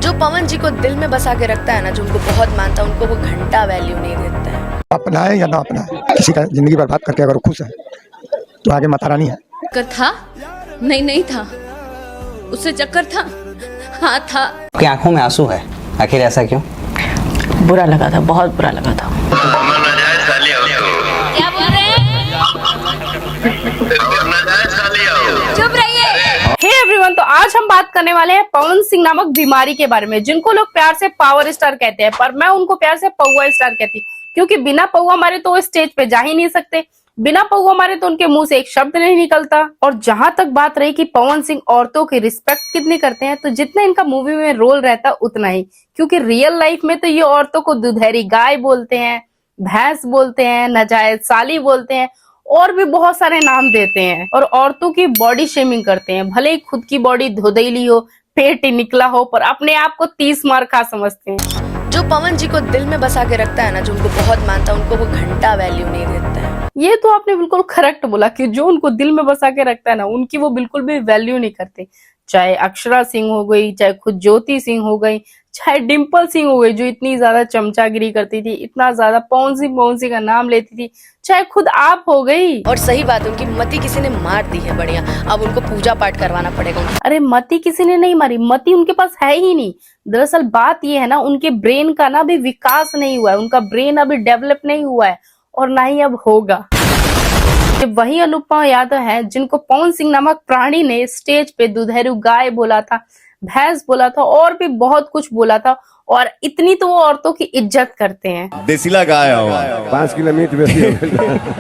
जो पवन जी को दिल में बसा के रखता है ना, जो उनको बहुत मानता है, उनको वो घंटा वैल्यू नहीं देता है। अपनाए या ना अपनाए, किसी का जिंदगी बर्बाद करके अगर खुश है तो आगे माता रानी है। चक्कर था? नहीं था, उससे चक्कर था। हाँ था। आपकी आंखों में आंसू है, आखिर ऐसा क्यों? बुरा लगा था, बहुत बुरा लगा था। क्या बोल रहे हैं? चुप रहिए। हे एवरीवन, तो आज हम बात करने वाले हैं पवन सिंह नामक बीमारी के बारे में, जिनको लोग प्यार से पावर स्टार कहते हैं, पर मैं उनको प्यार से पौवा स्टार कहती हूँ, क्योंकि बिना पौवा मारे तो वो स्टेज पे जा ही नहीं सकते, बिना पौवा मारे तो उनके मुंह से एक शब्द नहीं निकलता। और जहां तक बात रही कि पवन सिंह औरतों की रिस्पेक्ट कितनी करते हैं, तो जितना इनका मूवी में रोल रहता उतना ही, क्योंकि रियल लाइफ में तो ये औरतों को दुधेरी गाय बोलते हैं, भैंस बोलते हैं, नाजायज साली बोलते हैं, और भी बहुत सारे नाम देते हैं, और औरतों की बॉडी शेमिंग करते हैं। भले ही खुद की बॉडी धुंधली हो, पेट ही निकला हो, पर अपने आप को 30 मार खा समझते हैं। जो पवन जी को दिल में बसा के रखता है ना, जो उनको बहुत मानता है, उनको वो घंटा वैल्यू नहीं देता है। ये तो आपने बिल्कुल करेक्ट बोला कि जो उनको दिल में बसा के रखता है ना, उनकी वो बिल्कुल भी वैल्यू नहीं करते। चाहे अक्षरा सिंह हो गई, चाहे खुद ज्योति सिंह हो गई, चाहे डिम्पल सिंह हो गई, जो इतनी ज्यादा चमचागिरी करती थी, इतना ज्यादा पवन सिंह का नाम लेती थी, चाहे खुद आप हो गई। और सही बात, उनकी मति किसी ने मार दी है बढ़िया, अब उनको पूजा पाठ करवाना पड़ेगा। अरे मति किसी ने नहीं मारी, मति उनके पास है ही नहीं। दरअसल बात ये है ना, उनके ब्रेन का ना भी विकास नहीं हुआ है, उनका ब्रेन अभी डेवलप नहीं हुआ है, और ना ही अब होगा। वही अनुपमा यादव है जिनको पवन सिंह नामक प्राणी ने स्टेज पे दुधेरू गाय बोला था, भैंस बोला था, और भी बहुत कुछ बोला था, और इतनी तो वो औरतों की इज्जत करते हैं। देसीला गाय हो 5 किलो मीट बेसी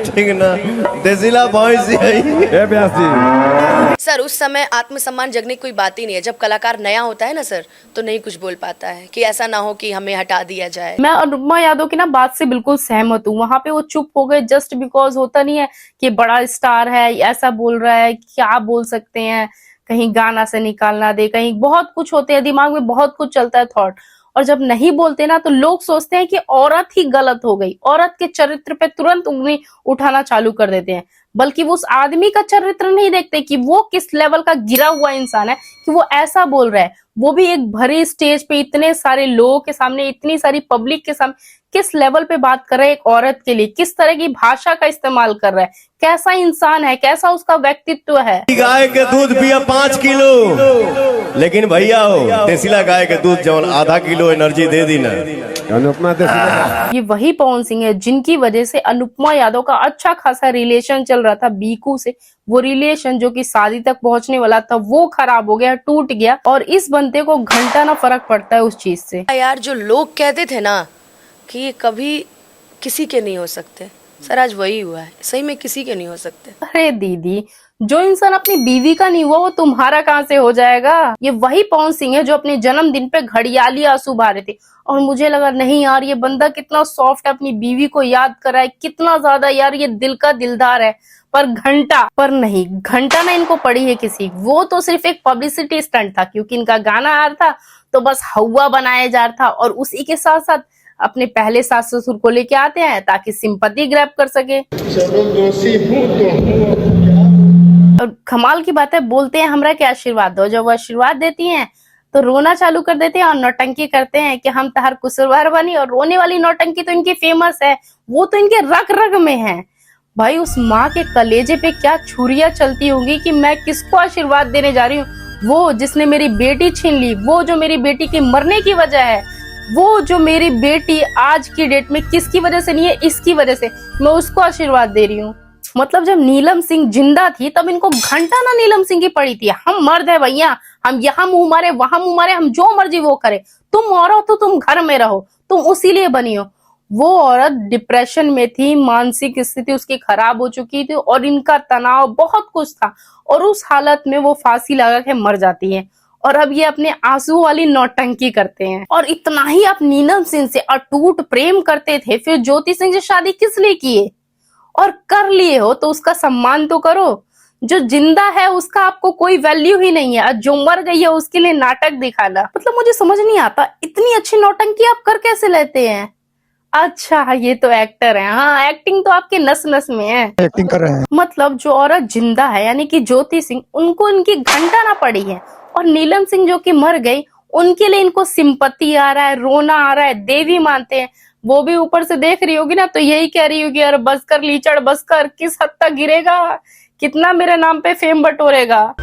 ठीक ना, देसीला भैंस ए ब्यास जी। सर, उस समय आत्मसम्मान जगने की कोई बात ही नहीं है। जब कलाकार नया होता है ना सर, तो नहीं कुछ बोल पाता है, कि ऐसा ना हो कि हमें हटा दिया जाए। मैं अनुपमा यादव की ना बात से बिल्कुल सहमत हूँ। वहां पे वो चुप हो गए जस्ट बिकॉज होता नहीं है कि बड़ा स्टार है, ऐसा बोल रहा है, क्या बोल सकते हैं, कहीं गाना से निकालना दे, कहीं बहुत कुछ होते हैं, दिमाग में बहुत कुछ चलता है थॉट, और जब नहीं बोलते ना तो लोग सोचते हैं कि औरत ही गलत हो गई, औरत के चरित्र पे तुरंत उंगली उठाना चालू कर देते हैं, बल्कि वो उस आदमी का चरित्र नहीं देखते कि वो किस लेवल का गिरा हुआ इंसान है कि वो ऐसा बोल रहा है, वो भी एक भरी स्टेज पे इतने सारे लोगों के सामने, इतनी सारी पब्लिक के सामने, किस लेवल पे बात कर रहा है एक औरत के लिए, किस तरह की भाषा का इस्तेमाल कर रहा है, कैसा इंसान है, कैसा उसका व्यक्तित्व है। गाय के दूध पिया 5 किलो, लेकिन भैया हो देसीला गाय के दूध जवन आधा किलो एनर्जी दे दी ना। अनुपमा देसीला ये वही पवन सिंह है जिनकी वजह से अनुपमा यादव का अच्छा खासा रिलेशन चल रहा था बीकू से। वो रिलेशन जो कि शादी तक पहुंचने वाला था, वो खराब हो गया, टूट गया, और इस बंदे को घंटा ना फर्क पड़ता है उस चीज से। यार, जो लोग कहते थे ना कि ये कभी किसी के नहीं हो सकते, सर आज वही हुआ है, सही में किसी के नहीं हो सकते। अरे दीदी, जो इंसान अपनी बीवी का नहीं हुआ वो तुम्हारा कहाँ से हो जाएगा। ये वही पवन सिंह है जो अपने जन्मदिन पे घड़ियाली आंसू बहा रहे थे, और मुझे लगा नहीं यार ये बंदा कितना सॉफ्ट है, अपनी बीवी को याद कर रहा है, कितना ज्यादा यार ये दिल का दिलदार है, पर घंटा, पर नहीं, घंटा ना इनको पड़ी है किसी, वो तो सिर्फ एक पब्लिसिटी स्टंट था, क्योंकि इनका गाना आ रहा था तो बस हवा बनाया जा रहा था, और उसी के साथ साथ अपने पहले सास ससुर को लेके आते हैं ताकि सिंपैथी ग्रैब कर सके। और कमाल की बात है, बोलते हैं हमरा के आशीर्वाद दो, जब वो आशीर्वाद देती हैं तो रोना चालू कर देते हैं और नौटंकी करते हैं कि हम तहर कुसुरवार बनी। और रोने वाली नौटंकी तो इनकी फेमस है, वो तो इनके रग रग में है। भाई, उस माँ के कलेजे पे क्या छुरियां चलती होंगी कि मैं किसको आशीर्वाद देने जा रही हूँ, वो जिसने मेरी बेटी छीन ली, वो जो मेरी बेटी के मरने की वजह है, वो जो मेरी बेटी आज की डेट में किसकी वजह से नहीं है, इसकी वजह से मैं उसको आशीर्वाद दे रही हूँ। मतलब जब नीलम सिंह जिंदा थी तब इनको घंटा ना नीलम सिंह की पड़ी थी। हम मर्द है भैया, हम यहाँ मुंह मारे वहां मुंह मारे, हम जो मर्जी वो करे, तुम औरत हो, तुम घर में रहो, तुम उसी लिए बनी हो। वो औरत डिप्रेशन में थी, मानसिक स्थिति उसकी खराब हो चुकी थी, और इनका तनाव बहुत कुछ था, और उस हालत में वो फांसी लगा के मर जाती है, और अब ये अपने आंसू वाली नौटंकी करते हैं। और इतना ही आप नीलम सिंह से अटूट प्रेम करते थे, फिर ज्योति सिंह से शादी किस लिए किए, और कर लिए हो तो उसका सम्मान तो करो। जो जिंदा है उसका आपको कोई वैल्यू ही नहीं है, जो मर गई है उसके लिए नाटक दिखाना, मतलब मुझे समझ नहीं आता इतनी अच्छी नौटंकी आप कर कैसे लेते हैं। अच्छा, ये तो एक्टर है, हाँ एक्टिंग तो आपके नस नस में है, एक्टिंग कर रहे हैं। मतलब जो औरत जिंदा है यानी कि ज्योति सिंह, उनको इनकी घंटा ना पड़ी है, और नीलम सिंह जो कि मर गई उनके लिए इनको सिंपत्ति आ रहा है, रोना आ रहा है, देवी मानते हैं। वो भी ऊपर से देख रही होगी ना, तो यही कह रही होगी अरे बस कर लीचड़, बस कर, किस हद तक गिरेगा, कितना मेरे नाम पे फेम बटोरेगा।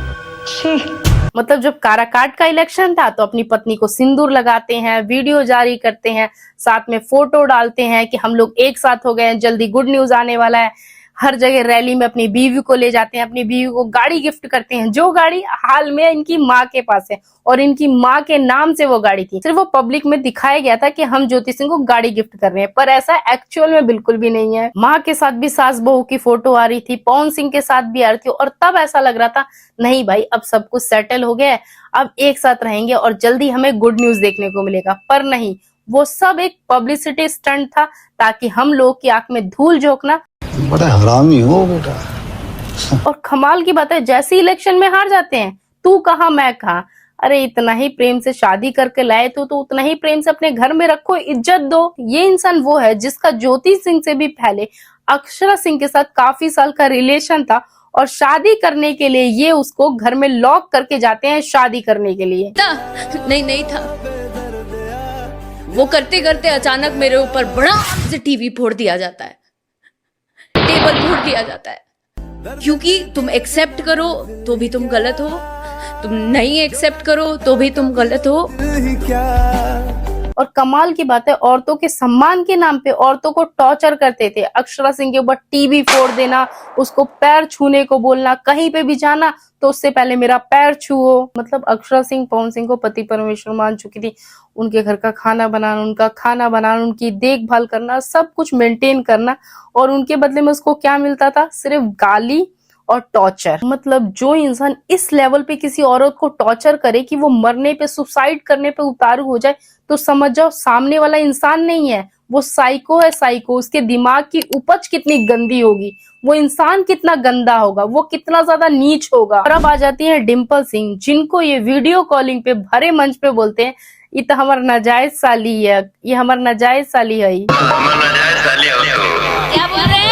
मतलब जब काराकाट का इलेक्शन था तो अपनी पत्नी को सिंदूर लगाते हैं, वीडियो जारी करते हैं, साथ में फोटो डालते हैं कि हम लोग एक साथ हो गए हैं, जल्दी गुड न्यूज आने वाला है। हर जगह रैली में अपनी बीवी को ले जाते हैं, अपनी बीवी को गाड़ी गिफ्ट करते हैं, जो गाड़ी हाल में इनकी माँ के पास है और इनकी माँ के नाम से वो गाड़ी थी। सिर्फ वो पब्लिक में दिखाया गया था कि हम ज्योति सिंह को गाड़ी गिफ्ट कर रहे हैं, पर ऐसा एक्चुअल में बिल्कुल भी नहीं है। माँ के साथ भी सास बहू की फोटो आ रही थी, पवन सिंह के साथ भी आ रही थी, और तब ऐसा लग रहा था नहीं भाई अब सब कुछ सेटल हो गया है, अब एक साथ रहेंगे और जल्दी हमें गुड न्यूज देखने को मिलेगा। पर नहीं, वो सब एक पब्लिसिटी स्टंट था ताकि हम लोग की आंख में धूल झोंकना। बड़ा हरामी हो बेटा। और कमाल की बात है, जैसे इलेक्शन में हार जाते हैं, तू कहाँ मैं कहाँ। अरे इतना ही प्रेम से शादी करके लाए तो उतना ही प्रेम से अपने घर में रखो, इज्जत दो। ये इंसान वो है जिसका ज्योति सिंह से भी पहले अक्षरा सिंह के साथ काफी साल का रिलेशन था और शादी करने के लिए ये उसको घर में लॉक करके जाते हैं शादी करने के लिए। नहीं था। वो करते करते अचानक मेरे ऊपर बड़ा से टीवी फोड़ दिया जाता है, टेबल फोड़ दिया जाता है, क्योंकि तुम एक्सेप्ट करो तो भी तुम गलत हो, तुम नहीं एक्सेप्ट करो तो भी तुम गलत हो। और कमाल की बात है, औरतों के सम्मान के नाम पे औरतों को टॉर्चर करते थे। अक्षरा सिंह के ऊपर टीवी फोड़ देना, उसको पैर छूने को बोलना, कहीं पे भी जाना तो उससे पहले मेरा पैर छुओ। मतलब अक्षरा सिंह पवन सिंह को पति परमेश्वर मान चुकी थी। उनके घर का खाना बनाना, उनका खाना बनाना, उनकी देखभाल करना, सब कुछ मेंटेन करना, और उनके बदले में उसको क्या मिलता था? सिर्फ गाली और टॉर्चर। मतलब जो इंसान इस लेवल पे किसी औरत को टॉर्चर करे कि वो मरने पे, सुसाइड करने पे उतारू हो जाए, तो समझ जाओ सामने वाला इंसान नहीं है, वो साइको है, साइको। उसके दिमाग की उपज कितनी गंदी होगी, वो इंसान कितना गंदा होगा, वो कितना ज्यादा नीच होगा। और अब आ जाती है डिम्पल सिंह, जिनको ये वीडियो कॉलिंग पे भरे मंच पे बोलते हैं ये तो हमारा नाजायज साली है, ये हमारा नाजायज साली है। क्या बोल रहे हैं?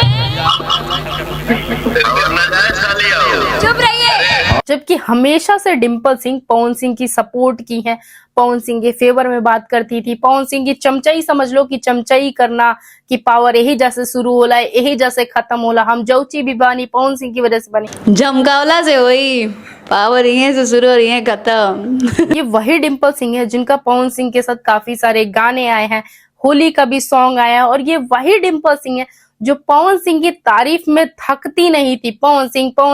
चुप रहिए। जबकि हमेशा से डिम्पल सिंह पवन सिंह की सपोर्ट की है, पवन सिंह के फेवर में बात करती थी। पवन सिंह की चमचाई समझ लो कि चमचाई करना कि पावर यही जैसे शुरू होला है यही जैसे खत्म होला, हम जौची भी बनी पवन सिंह की वजह से बनी, जमकावला से हुई पावर यहीं से शुरू हो रही है खत्म। ये वही डिम्पल सिंह है जिनका पवन सिंह के साथ काफी सारे गाने आए हैं, होली का भी सॉन्ग आया, और ये वही डिम्पल सिंह है जो पवन सिंह की तारीफ में थकती नहीं थी। पवन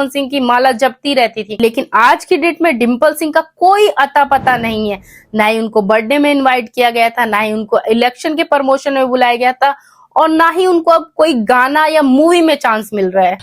सिंह की माला जपती रहती थी। लेकिन आज की डेट में डिम्पल सिंह का कोई अता पता नहीं है, ना ही उनको बर्थडे में इनवाइट किया गया था, ना ही उनको इलेक्शन के प्रमोशन में बुलाया गया था, और ना ही उनको अब कोई गाना या मूवी में चांस मिल रहा है।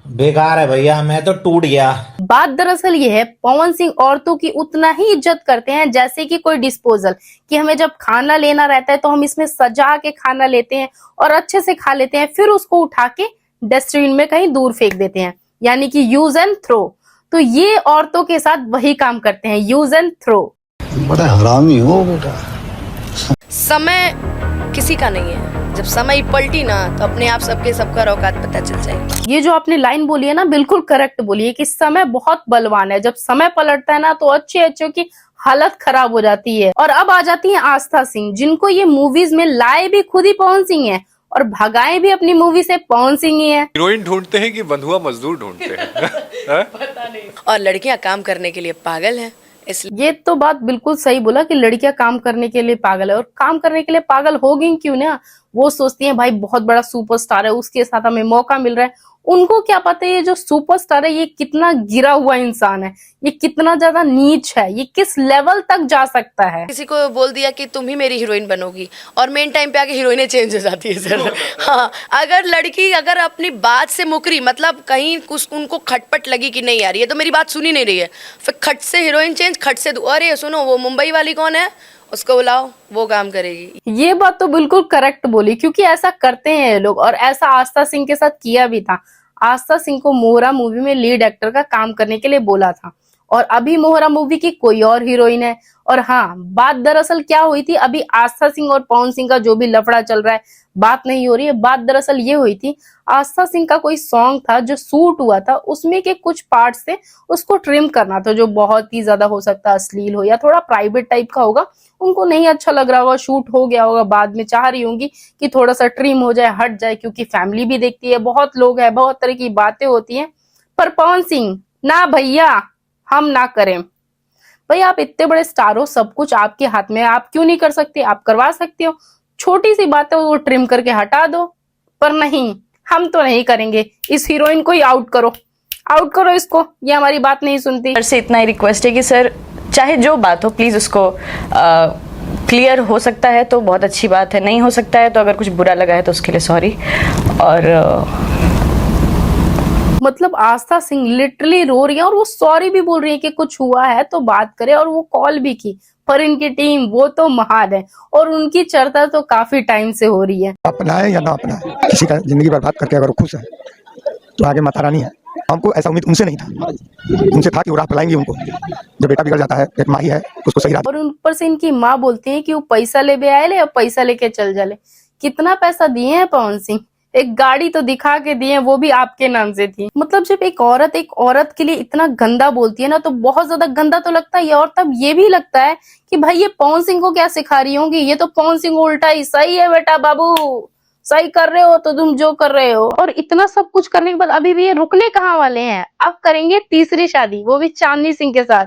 बेकार है भैया, मैं तो टूट गया। बात दरअसल ये है, पवन सिंह औरतों की उतना ही इज्जत करते हैं जैसे कि कोई डिस्पोजल, कि हमें जब खाना लेना रहता है तो हम इसमें सजा के खाना लेते हैं और अच्छे से खा लेते हैं, फिर उसको उठा के डस्टबिन में कहीं दूर फेंक देते हैं, यानी कि यूज एंड थ्रो। तो ये औरतों के साथ वही काम करते हैं, यूज एंड थ्रो। बड़ा हरामी हो बेटा। समय किसी का नहीं है, जब समय पलटी ना तो अपने आप सबका औकात पता चल जाएगा। ये जो आपने लाइन बोली है ना, बिल्कुल करेक्ट बोली है कि समय बहुत बलवान है। जब समय पलटता है ना तो अच्छे की हालत खराब हो जाती है। और अब आ जाती है आस्था सिंह, जिनको ये मूवीज में लाए भी खुद ही पवन सिंह है और भगाए भी अपनी मूवी से पवन सिंह ही है। हीरोइन ढूंढते हैं कि बंधुआ मजदूर ढूंढते हैं? पता नहीं। और लड़कियां काम करने के लिए पागल हैं, इसलिए। ये तो बात बिल्कुल सही बोला कि लड़कियां काम करने के लिए पागल है, और काम करने के लिए पागल होगी क्यों ना। वो सोचती हैं भाई बहुत बड़ा सुपरस्टार है, उसके साथ हमें मौका मिल रहा है। उनको क्या पता है ये जो सुपरस्टार है ये कितना गिरा हुआ इंसान है, ये कितना ज्यादा नीच है, ये किस लेवल तक जा सकता है। किसी को बोल दिया कि तुम ही मेरी हीरोइन बनोगी और मेन टाइम पे आके हीरोइनें चेंज हो जाती है सर। हाँ, अगर लड़की अगर अपनी बात से मुकरी, मतलब कहीं कुछ उनको खटपट लगी कि नहीं यार ये तो मेरी बात सुनी नहीं रही है, फिर खट से हीरोइन चेंज, खट से अरे सुनो वो मुंबई वाली कौन है उसको बुलाओ, वो काम करेगी। ये बात तो बिल्कुल करेक्ट बोली, क्योंकि ऐसा करते हैं ये लोग, और ऐसा आस्था सिंह के साथ किया भी था। आस्था सिंह को मोहरा मूवी में लीड एक्टर का काम करने के लिए बोला था, और अभी मोहरा मूवी की कोई और हीरोइन है। और हाँ, बात दरअसल क्या हुई थी, अभी आस्था सिंह और पवन सिंह का जो भी लफड़ा चल रहा है, बात नहीं हो रही है। बात दरअसल ये हुई थी, आस्था सिंह का कोई सॉन्ग था जो शूट हुआ था, उसमें के कुछ पार्ट्स थे, उसको ट्रिम करना था, जो बहुत ही ज्यादा हो सकता है अश्लील हो या थोड़ा प्राइवेट टाइप का होगा। उनको नहीं अच्छा लग रहा होगा, शूट हो गया होगा, बाद में चाह रही होंगी कि थोड़ा सा ट्रिम हो जाए, हट जाए, क्योंकि फैमिली भी देखती है, बहुत लोग हैं, बहुत तरह की बातें होती हैं। पर पवन सिंह, ना भैया, हम ना करें। भाई आप इतने बड़े स्टार हो, सब कुछ आपके हाथ में है, आप क्यों नहीं कर सकते? आप करवा सकते हो, छोटी सी बात है वो ट्रिम करके हटा दो। पर नहीं, हम तो नहीं करेंगे, इस हीरोइन को ही आउट करो, आउट करो इसको, ये हमारी बात नहीं सुनती। सर से इतना ही रिक्वेस्ट है कि सर चाहे जो बात हो प्लीज उसको क्लियर हो सकता है तो बहुत अच्छी बात है, नहीं हो सकता है तो अगर कुछ बुरा लगा है तो उसके लिए सॉरी। और मतलब आस्था सिंह लिटरली रो रही है और वो सॉरी भी बोल रही है कि कुछ हुआ है तो बात करे, और वो कॉल भी की। पर इनकी टीम वो तो महान है और उनकी चर्चा तो काफी टाइम से हो रही है। अपना है या ना अपना है, किसी का जिंदगी बर्बाद करके अगर वो खुश है तो आगे माता रानी है। हमको ऐसा उम्मीद उनसे नहीं था, उनसे था कि वो राह पलाएंगी उनको। जब बेटा बिगड़ जाता है, एक माँ ही है, उसको सही राह। और ऊपर से इनकी माँ बोलती है कि वो पैसा ले आए ले और पैसा लेके चल जाले। कितना पैसा दिए हैं पवन सिंह? एक गाड़ी तो दिखा के दिए, वो भी आपके नाम से थी। मतलब जब एक औरत के लिए इतना गंदा बोलती है ना, तो बहुत ज्यादा गंदा तो लगता है। और तब ये भी लगता है कि भाई ये पवन सिंह को क्या सिखा रही होंगी, ये तो पवन सिंह उल्टा ही सही है। बेटा बाबू सही कर रहे हो तो तुम जो कर रहे हो। और इतना सब कुछ करने के बाद अभी भी ये रुकने कहाँ वाले हैं? अब करेंगे तीसरी शादी, वो भी चांदनी सिंह के साथ।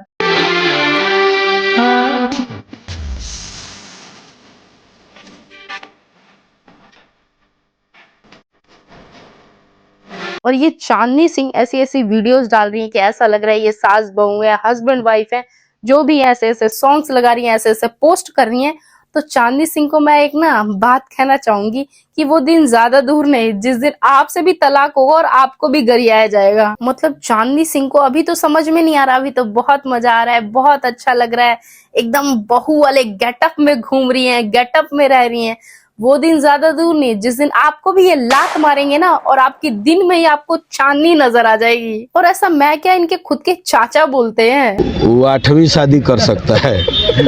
और ये चांदनी सिंह ऐसी ऐसी वीडियोस डाल रही है कि ऐसा लग रहा है ये सास बहू है, हस्बैंड वाइफ है, जो भी ऐसे ऐसे सॉन्ग्स लगा रही हैं, ऐसे ऐसे पोस्ट कर रही हैं। तो चांदनी सिंह को मैं एक ना बात कहना चाहूंगी कि वो दिन ज्यादा दूर नहीं, जिस दिन आपसे भी तलाक होगा और आपको भी गरियाया जाएगा। मतलब चांदनी सिंह को अभी तो समझ में नहीं आ रहा, अभी तो बहुत मजा आ रहा है, बहुत अच्छा लग रहा है, एकदम बहू वाले गेटअप में घूम रही हैं, गेटअप में रह रही हैं। वो दिन ज्यादा दूर नहीं, जिस दिन आपको भी ये लात मारेंगे ना और आपके दिन में ही आपको चांदनी नजर आ जाएगी। और ऐसा मैं क्या, इनके खुद के चाचा बोलते हैं। वो 8वीं शादी कर सकता है,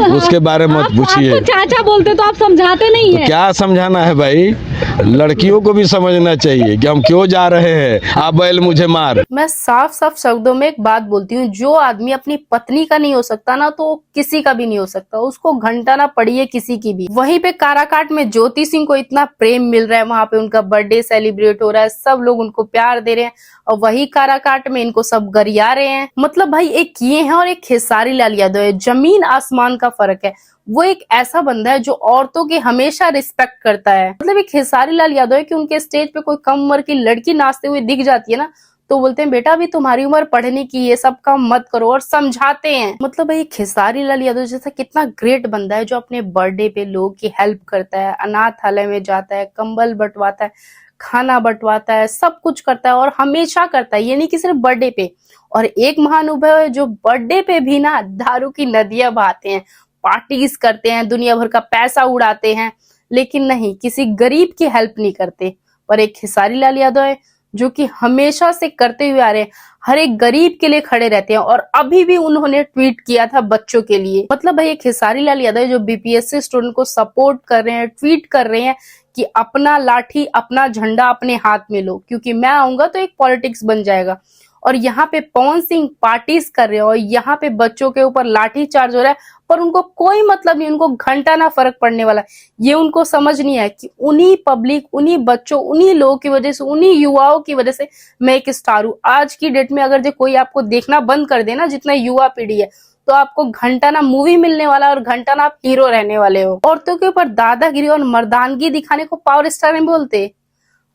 उसके बारे में मत पूछिए। चाचा बोलते तो आप समझाते नहीं है। क्या समझाना है भाई, लड़कियों को भी समझना चाहिए कि हम क्यों जा रहे हैं। आप बैल मुझे मार। मैं साफ साफ शब्दों में एक बात बोलती हूँ, जो आदमी अपनी पत्नी का नहीं हो सकता ना, तो किसी का भी नहीं हो सकता, उसको घंटा ना पड़ी है किसी की भी। वहीं पे काराकाट में ज्योति सिंह को इतना प्रेम मिल रहा है, वहां पे उनका बर्थडे सेलिब्रेट हो रहा है, सब लोग उनको प्यार दे रहे हैं, और वही काराकाट में इनको सब गरिया रहे हैं। मतलब भाई एक ये है और एक खेसारी लाल यादव है, जमीन आसमान का फर्क है। वो एक ऐसा बंदा है जो औरतों की हमेशा रिस्पेक्ट करता है। मतलब एक खेसारी लाल यादव है कि उनके स्टेज पे कोई कम उम्र की लड़की नाचते हुए दिख जाती है ना, तो बोलते हैं बेटा अभी तुम्हारी उम्र पढ़ने की, ये सब काम मत करो, और समझाते हैं। मतलब भाई खेसारी लाल यादव जैसा कितना ग्रेट बंदा है, जो अपने बर्थडे पे लोगों की हेल्प करता है, अनाथालय में जाता है, कंबल बंटवाता है, खाना बंटवाता है, सब कुछ करता है और हमेशा करता है, ये नहीं कि सिर्फ बर्थडे पे। और एक महानुभाव है जो बर्थडे पे भी ना दारू की नदियां बहाते हैं, पार्टीज करते हैं, दुनिया भर का पैसा उड़ाते हैं, लेकिन नहीं, किसी गरीब की हेल्प नहीं करते। पर एक खेसारी लाल यादव है जो कि हमेशा से करते हुए आ रहे हैं, हर एक गरीब के लिए खड़े रहते हैं। और अभी भी उन्होंने ट्वीट किया था बच्चों के लिए। मतलब भाई एक खेसारी लाल यादव जो बीपीएससी स्टूडेंट को सपोर्ट कर रहे हैं, ट्वीट कर रहे हैं कि अपना लाठी अपना झंडा अपने हाथ में लो, क्योंकि मैं आऊंगा तो एक पॉलिटिक्स बन जाएगा। और यहाँ पे पवन सिंह पार्टीज कर रहे हैं और यहाँ पे बच्चों के ऊपर लाठी चार्ज हो रहा है, पर उनको कोई मतलब नहीं, उनको घंटा ना फर्क पड़ने वाला। ये उनको समझ नहीं है कि उन्हीं पब्लिक, उन्हीं बच्चों, उन्हीं लोगों की वजह से, उन्हीं युवाओं की वजह से मैं एक स्टार हूँ। आज की डेट में अगर जो कोई आपको देखना बंद कर देना, जितना युवा पीढ़ी है, तो आपको घंटा ना मूवी मिलने वाला और घंटा ना आप हीरो रहने वाले हो। औरतों के ऊपर दादागिरी और मर्दानगी दिखाने को पावर स्टार नहीं बोलते।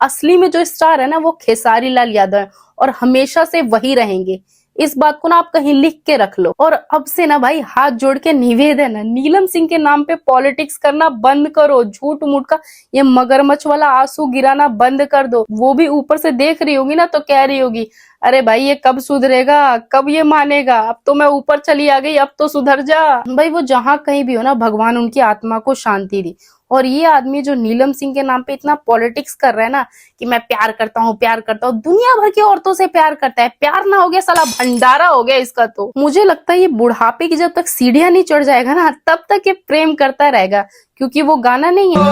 असली में जो स्टार है ना, वो खेसारी लाल यादव है और हमेशा से वही रहेंगे। इस बात को ना आप कहीं लिख के रख लो। और अब से ना भाई हाथ जोड़ के निवेदन है, नीलम सिंह के नाम पे पॉलिटिक्स करना बंद करो, झूठ मूठ का ये मगरमच्छ वाला आंसू गिराना बंद कर दो। वो भी ऊपर से देख रही होगी ना, तो कह रही होगी अरे भाई ये कब सुधरेगा, कब ये मानेगा, अब तो मैं ऊपर चली आ गई, अब तो सुधर जा। भाई वो जहाँ कहीं भी हो ना, भगवान उनकी आत्मा को शांति दी। और ये आदमी जो नीलम सिंह के नाम पे इतना पॉलिटिक्स कर रहा है ना कि मैं प्यार करता हूँ, दुनिया भर की औरतों से प्यार करता है। प्यार ना हो गया साला भंडारा हो गया इसका। तो मुझे लगता है ये बुढ़ापे की जब तक सीढ़ियां नहीं चढ़ जाएगा ना तब तक ये प्रेम करता रहेगा, क्योंकि वो गाना नहीं है।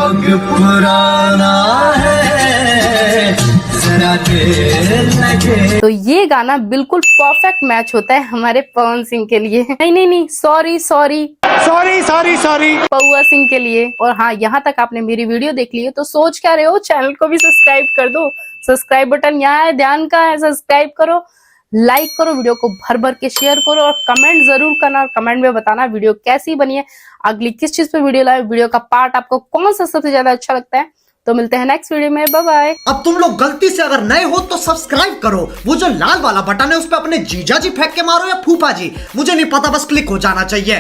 तो ये गाना बिल्कुल परफेक्ट मैच होता है हमारे पवन सिंह के लिए। नहीं, सॉरी पौआ सिंह के लिए। और हाँ, यहाँ तक आपने मेरी वीडियो देख ली है तो सोच क्या रहे हो, चैनल को भी सब्सक्राइब कर दो। सब्सक्राइब बटन यहाँ है, ध्यान का है, सब्सक्राइब करो, लाइक करो, वीडियो को भर भर के शेयर करो और कमेंट जरूर करना। कमेंट में बताना वीडियो कैसी बनी है, अगली किस चीज पे वीडियो लाए, वीडियो का पार्ट आपको कौन सा सबसे ज्यादा अच्छा लगता है। तो मिलते हैं नेक्स्ट वीडियो में, बाय बाय। अब तुम लोग गलती से अगर नए हो तो सब्सक्राइब करो, वो जो लाल वाला बटन है उस पर अपने जीजा जी फेंक के मारो या फूफा जी, मुझे नहीं पता, बस क्लिक हो जाना चाहिए।